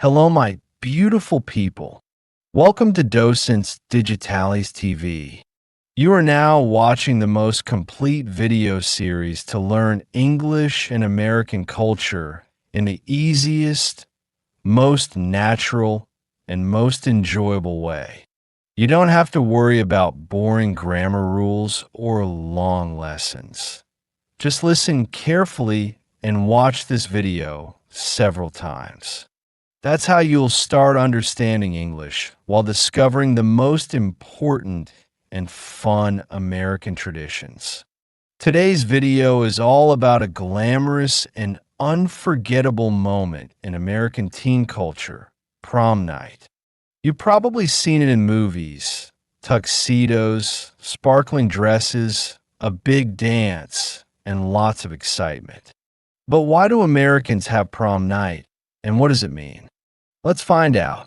Hello, my beautiful people. Welcome to Docentes DigitalesTV. You are now watching the most complete video series to learn English and American culture in the easiest, most natural, and most enjoyable way. You don't have to worry about boring grammar rules or long lessons. Just listen carefully and watch this video several times. That's how you'll start understanding English while discovering the most important and fun American traditions. Today's video is all about a glamorous and unforgettable moment in American teen culture, prom night. You've probably seen it in movies: tuxedos, sparkling dresses, a big dance, and lots of excitement. But why do Americans have prom night, and what does it mean? Let's find out.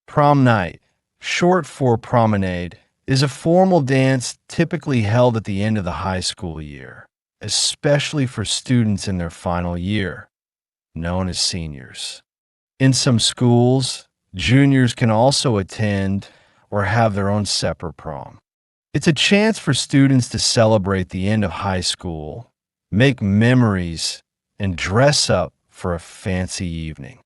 Prom night, short for promenade, is a formal dance typically held at the end of the high school year, especially for students in their final year, known as seniors. In some schools, juniors can also attend or have their own separate prom. It's a chance for students to celebrate the end of high school, make memories, and dress up for a fancy evening.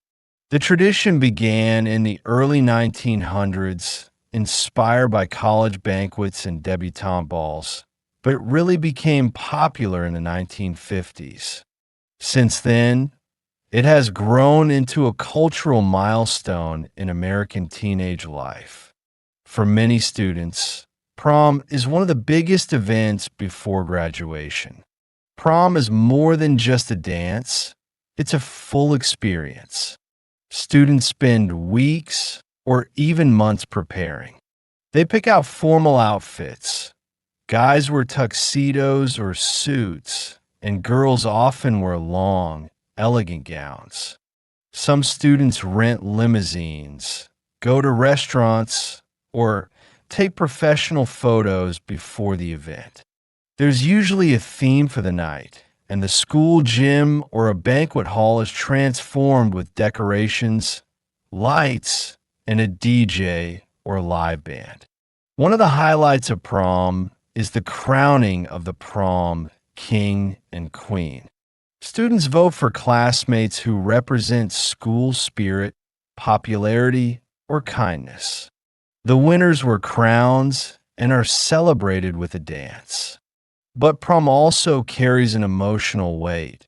The tradition began in the early 1900s, inspired by college banquets and debutante balls, but it really became popular in the 1950s. Since then, it has grown into a cultural milestone in American teenage life. For many students, prom is one of the biggest events before graduation. Prom is more than just a dance, it's a full experience. Students spend weeks or even months preparing. They pick out formal outfits. Guys wear tuxedos or suits, and girls often wear long, elegant gowns. Some students rent limousines, go to restaurants, or take professional photos before the event. There's usually a theme for the night, and the school gym or a banquet hall is transformed with decorations, lights, and a DJ or live band. One of the highlights of prom is the crowning of the prom king and queen. Students vote for classmates who represent school spirit, popularity, or kindness. The winners wear crowns and are celebrated with a dance. But prom also carries an emotional weight.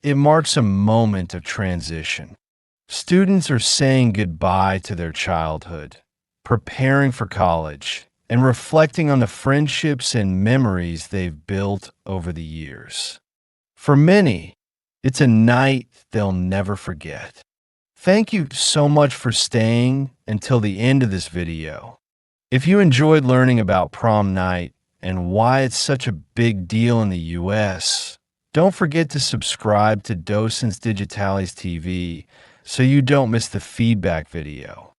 It marks a moment of transition. Students are saying goodbye to their childhood, preparing for college, and reflecting on the friendships and memories they've built over the years. For many, it's a night they'll never forget. Thank you so much for staying until the end of this video. If you enjoyed learning about prom night and why it's such a big deal in the US, don't forget to subscribe to Docentes DigitalesTV so you don't miss the feedback video.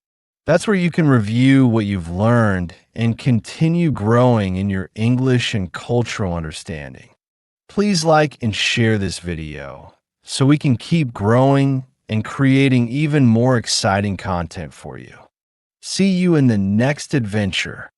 That's where you can review what you've learned and continue growing in your English and cultural understanding. Please like and share this video so we can keep growing and creating even more exciting content for you. See you in the next adventure